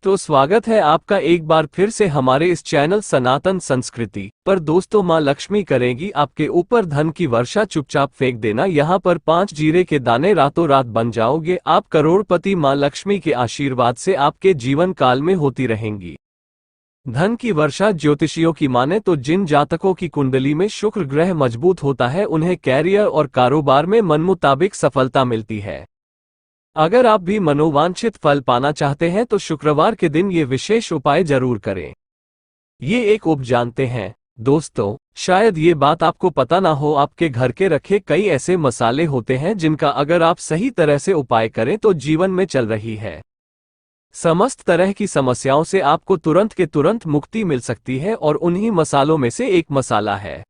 तो स्वागत है आपका एक बार फिर से हमारे इस चैनल सनातन संस्कृति पर। दोस्तों, माँ लक्ष्मी करेंगी आपके ऊपर धन की वर्षा। चुपचाप फेंक देना यहाँ पर 5 जीरे के दाने, रातों रात बन जाओगे आप करोड़पति। माँ लक्ष्मी के आशीर्वाद से आपके जीवन काल में होती रहेंगी धन की वर्षा। ज्योतिषियों की माने तो जिन जातकों की कुंडली में शुक्र ग्रह मजबूत होता है उन्हें कैरियर और कारोबार में मनमुताबिक सफलता मिलती है। अगर आप भी मनोवांछित फल पाना चाहते हैं तो शुक्रवार के दिन ये विशेष उपाय जरूर करें। ये एक उप जानते हैं दोस्तों, शायद ये बात आपको पता ना हो, आपके घर के रखे कई ऐसे मसाले होते हैं जिनका अगर आप सही तरह से उपाय करें तो जीवन में चल रही है समस्त तरह की समस्याओं से आपको तुरंत के तुरंत मुक्ति मिल सकती है। और उन्हीं मसालों में से एक मसाला है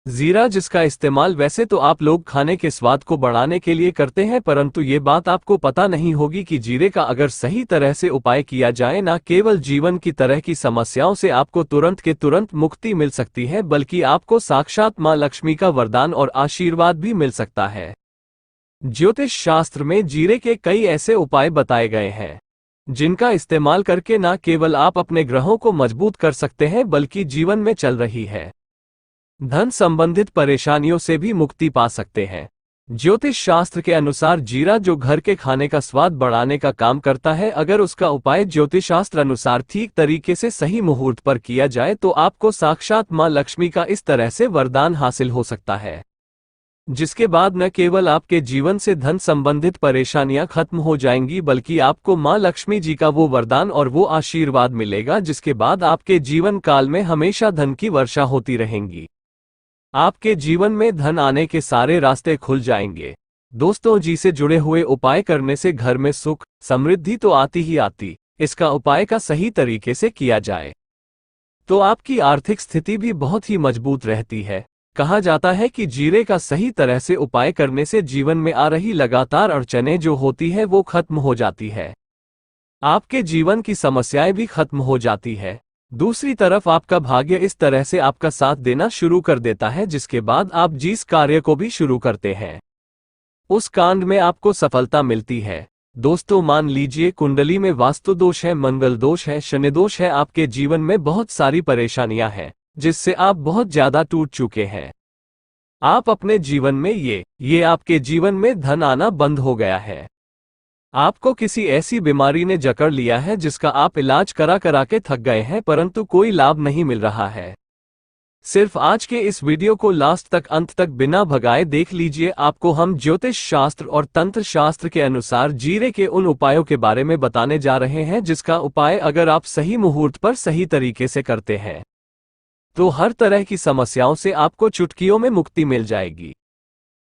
जीरा, जिसका इस्तेमाल वैसे तो आप लोग खाने के स्वाद को बढ़ाने के लिए करते हैं, परंतु ये बात आपको पता नहीं होगी कि जीरे का अगर सही तरह से उपाय किया जाए, ना केवल जीवन की तरह की समस्याओं से आपको तुरंत के तुरंत मुक्ति मिल सकती है, बल्कि आपको साक्षात माँ लक्ष्मी का वरदान और आशीर्वाद भी मिल सकता है। ज्योतिष शास्त्र में जीरे के कई ऐसे उपाय बताए गए हैं जिनका इस्तेमाल करके न केवल आप अपने ग्रहों को मजबूत कर सकते हैं, बल्कि जीवन में चल रही है धन संबंधित परेशानियों से भी मुक्ति पा सकते हैं। ज्योतिष शास्त्र के अनुसार जीरा, जो घर के खाने का स्वाद बढ़ाने का काम करता है, अगर उसका उपाय ज्योतिष शास्त्र अनुसार ठीक तरीके से सही मुहूर्त पर किया जाए तो आपको साक्षात माँ लक्ष्मी का इस तरह से वरदान हासिल हो सकता है, जिसके बाद न केवल आपके जीवन से धन संबंधित परेशानियां खत्म हो जाएंगी, बल्कि आपको माँ लक्ष्मी जी का वो वरदान और वो आशीर्वाद मिलेगा, जिसके बाद आपके जीवन काल में हमेशा धन की वर्षा होती रहेंगी। आपके जीवन में धन आने के सारे रास्ते खुल जाएंगे। दोस्तों, जी से जुड़े हुए उपाय करने से घर में सुख समृद्धि तो आती ही आती, इसका उपाय का सही तरीके से किया जाए तो आपकी आर्थिक स्थिति भी बहुत ही मजबूत रहती है। कहा जाता है कि जीरे का सही तरह से उपाय करने से जीवन में आ रही लगातार अड़चनें जो होती है वो खत्म हो जाती है, आपके जीवन की समस्याएं भी खत्म हो जाती है। दूसरी तरफ आपका भाग्य इस तरह से आपका साथ देना शुरू कर देता है, जिसके बाद आप जिस कार्य को भी शुरू करते हैं उस कांड में आपको सफलता मिलती है। दोस्तों, मान लीजिए कुंडली में वास्तु दोष है, मंगल दोष है, शनि दोष है, आपके जीवन में बहुत सारी परेशानियां हैं जिससे आप बहुत ज्यादा टूट चुके हैं। आप अपने जीवन में ये आपके जीवन में धन आना बंद हो गया है। आपको किसी ऐसी बीमारी ने जकड़ लिया है जिसका आप इलाज करा करा के थक गए हैं, परंतु कोई लाभ नहीं मिल रहा है। सिर्फ आज के इस वीडियो को लास्ट तक अंत तक बिना भगाए देख लीजिए। आपको हम ज्योतिष शास्त्र और तंत्र शास्त्र के अनुसार जीरे के उन उपायों के बारे में बताने जा रहे हैं जिसका उपाय अगर आप सही मुहूर्त पर सही तरीके से करते हैं तो हर तरह की समस्याओं से आपको चुटकियों में मुक्ति मिल जाएगी।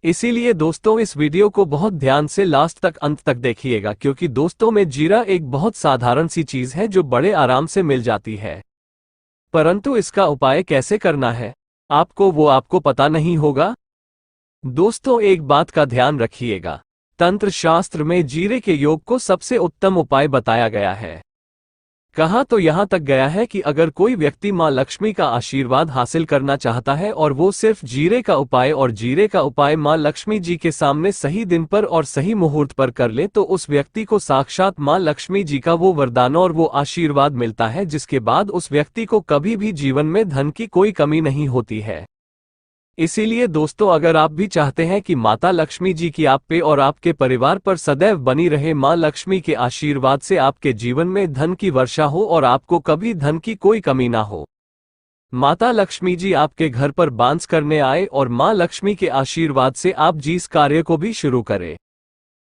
इसीलिए दोस्तों, इस वीडियो को बहुत ध्यान से लास्ट तक अंत तक देखिएगा, क्योंकि दोस्तों में जीरा एक बहुत साधारण सी चीज है जो बड़े आराम से मिल जाती है, परंतु इसका उपाय कैसे करना है आपको पता नहीं होगा। दोस्तों, एक बात का ध्यान रखिएगा, तंत्र शास्त्र में जीरे के योग को सबसे उत्तम उपाय बताया गया है। कहा तो यहां तक गया है कि अगर कोई व्यक्ति मां लक्ष्मी का आशीर्वाद हासिल करना चाहता है और वो सिर्फ जीरे का उपाय मां लक्ष्मी जी के सामने सही दिन पर और सही मुहूर्त पर कर ले तो उस व्यक्ति को साक्षात मां लक्ष्मी जी का वो वरदान और वो आशीर्वाद मिलता है, जिसके बाद उस व्यक्ति को कभी भी जीवन में धन की कोई कमी नहीं होती है। इसीलिए दोस्तों, अगर आप भी चाहते हैं कि माता लक्ष्मी जी की आप पे और आपके परिवार पर सदैव बनी रहे मां लक्ष्मी के आशीर्वाद से आपके जीवन में धन की वर्षा हो और आपको कभी धन की कोई कमी ना हो, माता लक्ष्मी जी आपके घर पर बांस करने आए और मां लक्ष्मी के आशीर्वाद से आप जिस कार्य को भी शुरू करें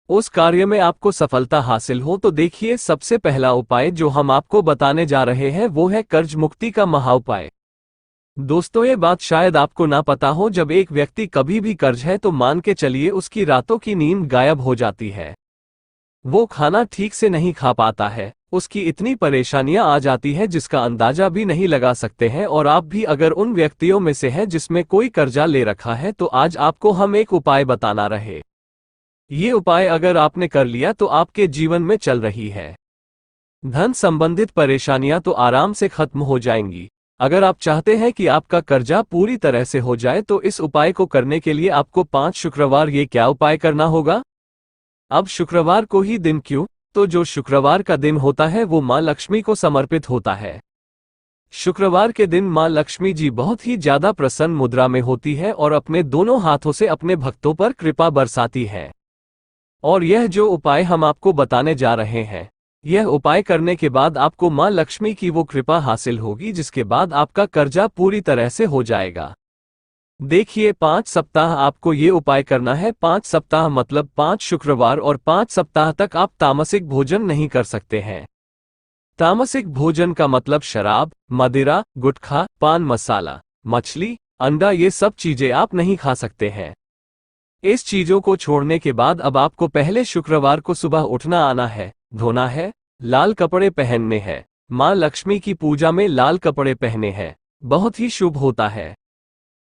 उस कार्य में आपको सफलता हासिल हो, तो देखिए सबसे पहला उपाय जो हम आपको बताने जा रहे हैं वो है कर्ज मुक्ति का महाउपाय। दोस्तों, ये बात शायद आपको ना पता हो, जब एक व्यक्ति कभी भी कर्ज है तो मान के चलिए उसकी रातों की नींद गायब हो जाती है, वो खाना ठीक से नहीं खा पाता है, उसकी इतनी परेशानियां आ जाती है जिसका अंदाजा भी नहीं लगा सकते हैं। और आप भी अगर उन व्यक्तियों में से हैं जिसमें कोई कर्जा ले रखा है तो आज आपको हम एक उपाय बताना रहे। ये उपाय अगर आपने कर लिया तो आपके जीवन में चल रही है धन संबंधित परेशानियां तो आराम से खत्म हो जाएंगी। अगर आप चाहते हैं कि आपका कर्जा पूरी तरह से हो जाए तो इस उपाय को करने के लिए आपको 5 शुक्रवार ये क्या उपाय करना होगा। अब शुक्रवार को ही दिन क्यों, तो जो शुक्रवार का दिन होता है वो माँ लक्ष्मी को समर्पित होता है। शुक्रवार के दिन माँ लक्ष्मी जी बहुत ही ज्यादा प्रसन्न मुद्रा में होती है और अपने दोनों हाथों से अपने भक्तों पर कृपा बरसाती है। और यह जो उपाय हम आपको बताने जा रहे हैं, यह उपाय करने के बाद आपको माँ लक्ष्मी की वो कृपा हासिल होगी जिसके बाद आपका कर्जा पूरी तरह से हो जाएगा। देखिए, 5 सप्ताह आपको ये उपाय करना है। 5 सप्ताह मतलब 5 शुक्रवार, और 5 सप्ताह तक आप तामसिक भोजन नहीं कर सकते हैं। तामसिक भोजन का मतलब शराब, मदिरा, गुटखा, पान मसाला, मछली, अंडा, ये सब चीजें आप नहीं खा सकते हैं। इस चीजों को छोड़ने के बाद अब आपको पहले शुक्रवार को सुबह उठना आना है, धोना है, लाल कपड़े पहनने हैं, माँ लक्ष्मी की पूजा में लाल कपड़े पहने हैं, बहुत ही शुभ होता है।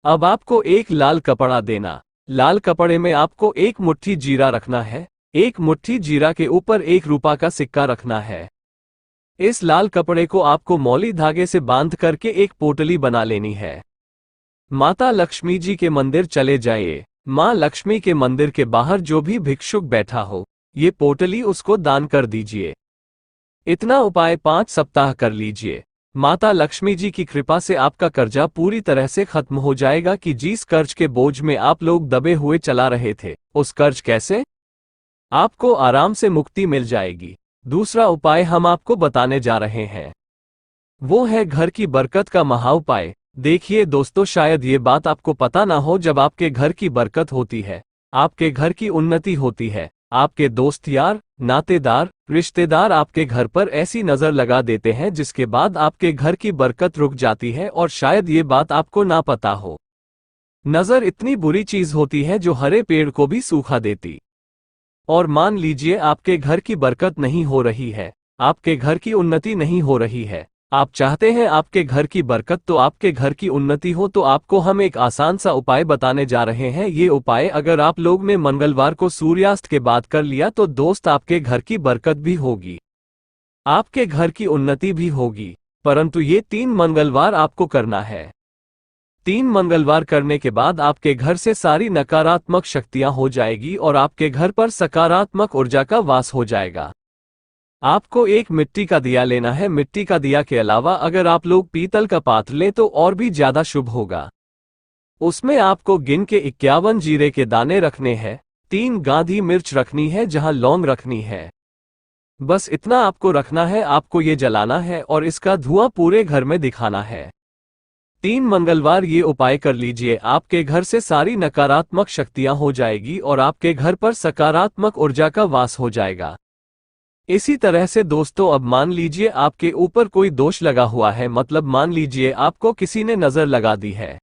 अब आपको एक लाल कपड़ा देना, लाल कपड़े में आपको एक मुट्ठी जीरा रखना है, एक मुट्ठी जीरा के ऊपर 1 रुपया का सिक्का रखना है। इस लाल कपड़े को आपको मौली धागे से बांध करके एक पोटली बना लेनी है। माता लक्ष्मी जी के मंदिर चले जाइए। माँ लक्ष्मी के मंदिर के बाहर जो भी भिक्षुक बैठा हो, ये पोटली उसको दान कर दीजिए। इतना उपाय 5 सप्ताह कर लीजिए। माता लक्ष्मी जी की कृपा से आपका कर्जा पूरी तरह से खत्म हो जाएगा कि जिस कर्ज के बोझ में आप लोग दबे हुए चला रहे थे, उस कर्ज कैसे आपको आराम से मुक्ति मिल जाएगी। दूसरा उपाय हम आपको बताने जा रहे हैं, वो है घर की बरकत का महाउपाय। देखिए दोस्तों, शायद ये बात आपको पता ना हो, जब आपके घर की बरकत होती है, आपके घर की उन्नति होती है, आपके दोस्त यार, नातेदार, रिश्तेदार आपके घर पर ऐसी नजर लगा देते हैं जिसके बाद आपके घर की बरकत रुक जाती है। और शायद ये बात आपको ना पता हो, नजर इतनी बुरी चीज होती है जो हरे पेड़ को भी सूखा देती। और मान लीजिए आपके घर की बरकत नहीं हो रही है, आपके घर की उन्नति नहीं हो रही है, आप चाहते हैं आपके घर की बरकत, तो आपके घर की उन्नति हो, तो आपको हम एक आसान सा उपाय बताने जा रहे हैं। ये उपाय अगर आप लोग ने मंगलवार को सूर्यास्त के बाद कर लिया तो दोस्त आपके घर की बरकत भी होगी, आपके घर की उन्नति भी होगी। परंतु ये 3 मंगलवार आपको करना है। 3 मंगलवार करने के बाद आपके घर से सारी नकारात्मक शक्तियां हो जाएगी और आपके घर पर सकारात्मक ऊर्जा का वास हो जाएगा। आपको एक मिट्टी का दिया लेना है। मिट्टी का दिया के अलावा अगर आप लोग पीतल का पात्र लें तो और भी ज्यादा शुभ होगा। उसमें आपको गिन के 51 जीरे के दाने रखने हैं, 3 गांधी मिर्च रखनी है जहां लौंग रखनी है। बस इतना आपको रखना है, आपको ये जलाना है और इसका धुआं पूरे घर में दिखाना है। 3 मंगलवार ये उपाय कर लीजिए, आपके घर से सारी नकारात्मक शक्तियां हो जाएगी और आपके घर पर सकारात्मक ऊर्जा का वास हो जाएगा। इसी तरह से दोस्तों, अब मान लीजिए आपके ऊपर कोई दोष लगा हुआ है, मतलब मान लीजिए आपको किसी ने नजर लगा दी है,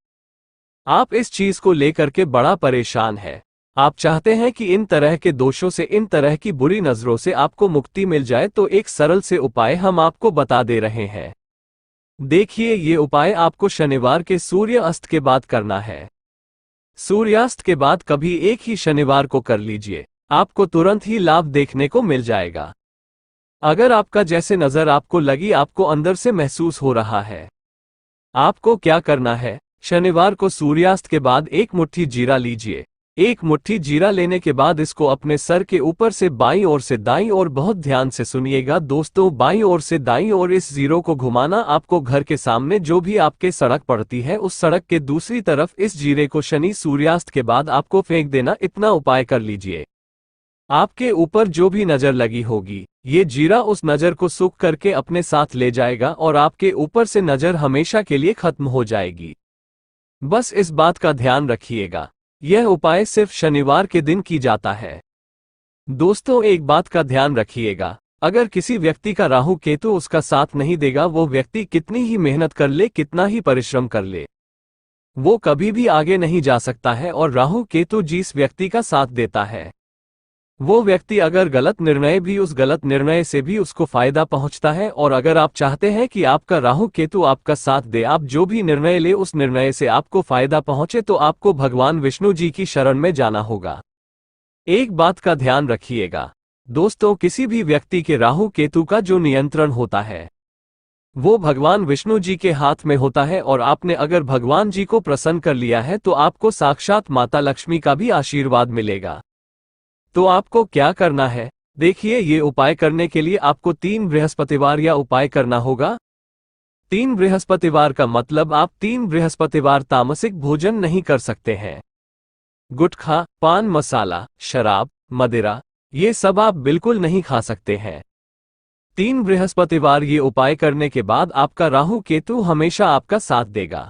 आप इस चीज को लेकर के बड़ा परेशान है, आप चाहते हैं कि इन तरह के दोषों से, इन तरह की बुरी नजरों से आपको मुक्ति मिल जाए, तो एक सरल से उपाय हम आपको बता दे रहे हैं। देखिए, ये उपाय आपको शनिवार के सूर्य अस्त के बाद करना है। सूर्यास्त के बाद कभी एक ही शनिवार को कर लीजिए, आपको तुरंत ही लाभ देखने को मिल जाएगा। अगर आपका जैसे नजर आपको लगी, आपको अंदर से महसूस हो रहा है, आपको क्या करना है, शनिवार को सूर्यास्त के बाद 1 मुट्ठी जीरा लीजिए। 1 मुट्ठी जीरा लेने के बाद इसको अपने सर के ऊपर से बाईं ओर से दाईं ओर, बहुत ध्यान से सुनिएगा दोस्तों, बाईं ओर से दाईं ओर इस जीरो को घुमाना। आपको घर के सामने जो भी आपके सड़क पड़ती है, उस सड़क के दूसरी तरफ इस जीरे को शनि सूर्यास्त के बाद आपको फेंक देना। इतना उपाय कर लीजिए, आपके ऊपर जो भी नजर लगी होगी, ये जीरा उस नजर को सूख करके अपने साथ ले जाएगा और आपके ऊपर से नजर हमेशा के लिए खत्म हो जाएगी। बस इस बात का ध्यान रखिएगा, यह उपाय सिर्फ शनिवार के दिन की जाता है। दोस्तों, एक बात का ध्यान रखिएगा, अगर किसी व्यक्ति का राहु केतु उसका साथ नहीं देगा, वो व्यक्ति कितनी ही मेहनत कर ले, कितना ही परिश्रम कर ले, वो कभी भी आगे नहीं जा सकता है। और राहु केतु जिस व्यक्ति का साथ देता है, वो व्यक्ति अगर गलत निर्णय भी, उस गलत निर्णय से भी उसको फायदा पहुंचता है। और अगर आप चाहते हैं कि आपका राहु केतु आपका साथ दे, आप जो भी निर्णय ले उस निर्णय से आपको फायदा पहुंचे, तो आपको भगवान विष्णु जी की शरण में जाना होगा। एक बात का ध्यान रखिएगा दोस्तों, किसी भी व्यक्ति के राहु केतु का जो नियंत्रण होता है, वो भगवान विष्णु जी के हाथ में होता है। और आपने अगर भगवान जी को प्रसन्न कर लिया है, तो आपको साक्षात माता लक्ष्मी का भी आशीर्वाद मिलेगा। तो आपको क्या करना है देखिए, ये उपाय करने के लिए आपको 3 बृहस्पतिवार या उपाय करना होगा। 3 बृहस्पतिवार का मतलब आप 3 बृहस्पतिवार तामसिक भोजन नहीं कर सकते हैं। गुटखा, पान मसाला, शराब, मदिरा, ये सब आप बिल्कुल नहीं खा सकते हैं। 3 बृहस्पतिवार ये उपाय करने के बाद आपका राहु केतु हमेशा आपका साथ देगा।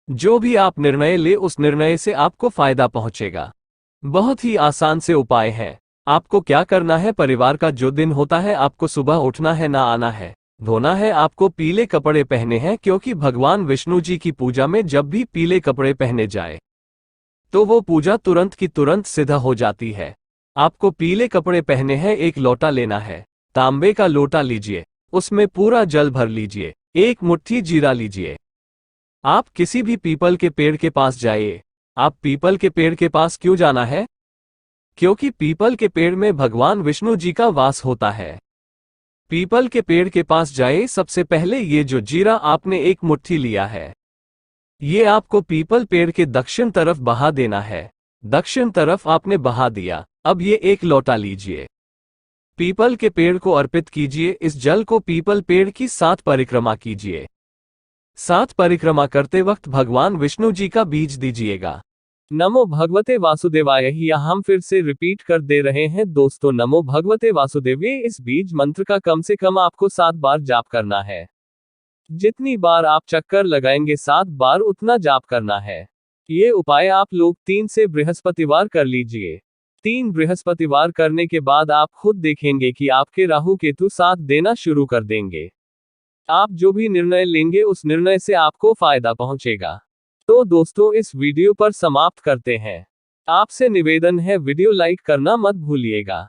जो भी आप निर्णय ले उस निर्णय से आपको फायदा पहुंचेगा। बहुत ही आसान से उपाय है। आपको क्या करना है, परिवार का जो दिन होता है आपको सुबह उठना है, ना आना है, धोना है, आपको पीले कपड़े पहने हैं, क्योंकि भगवान विष्णु जी की पूजा में जब भी पीले कपड़े पहने जाए तो वो पूजा तुरंत की तुरंत सिद्ध हो जाती है। आपको पीले कपड़े पहने हैं, एक लोटा लेना है, तांबे का लोटा लीजिए, उसमें पूरा जल भर लीजिए, एक मुट्ठी जीरा लीजिए। आप किसी भी पीपल के पेड़ के पास जाइए। आप पीपल के पेड़ के पास क्यों जाना है? क्योंकि पीपल के पेड़ में भगवान विष्णु जी का वास होता है। पीपल के पेड़ के पास जाइए, सबसे पहले ये जो जीरा आपने एक मुट्ठी लिया है, ये आपको पीपल पेड़ के दक्षिण तरफ बहा देना है। दक्षिण तरफ आपने बहा दिया। अब ये एक लोटा लीजिए, पीपल के पेड़ को अर्पित कीजिए। इस जल को पीपल पेड़ की 7 परिक्रमा कीजिए। 7 परिक्रमा करते वक्त भगवान विष्णु जी का बीज दीजिएगा। नमो भगवते वासुदेवाय। यहाँ हम फिर से रिपीट कर दे रहे हैं दोस्तों, नमो भगवते वासुदेवाय। इस बीज मंत्र का कम से कम आपको 7 बार जाप करना है। जितनी बार आप चक्कर लगाएंगे 7 बार उतना जाप करना है। ये उपाय आप लोग 3 से बृहस्पतिवार कर लीजिए। 3 बृहस्पतिवार करने के बाद आप खुद देखेंगे कि आपके राहु केतु साथ देना शुरू कर देंगे। आप जो भी निर्णय लेंगे उस निर्णय से आपको फायदा पहुंचेगा। तो दोस्तों, इस वीडियो पर समाप्त करते हैं। आपसे निवेदन है, वीडियो लाइक करना मत भूलिएगा।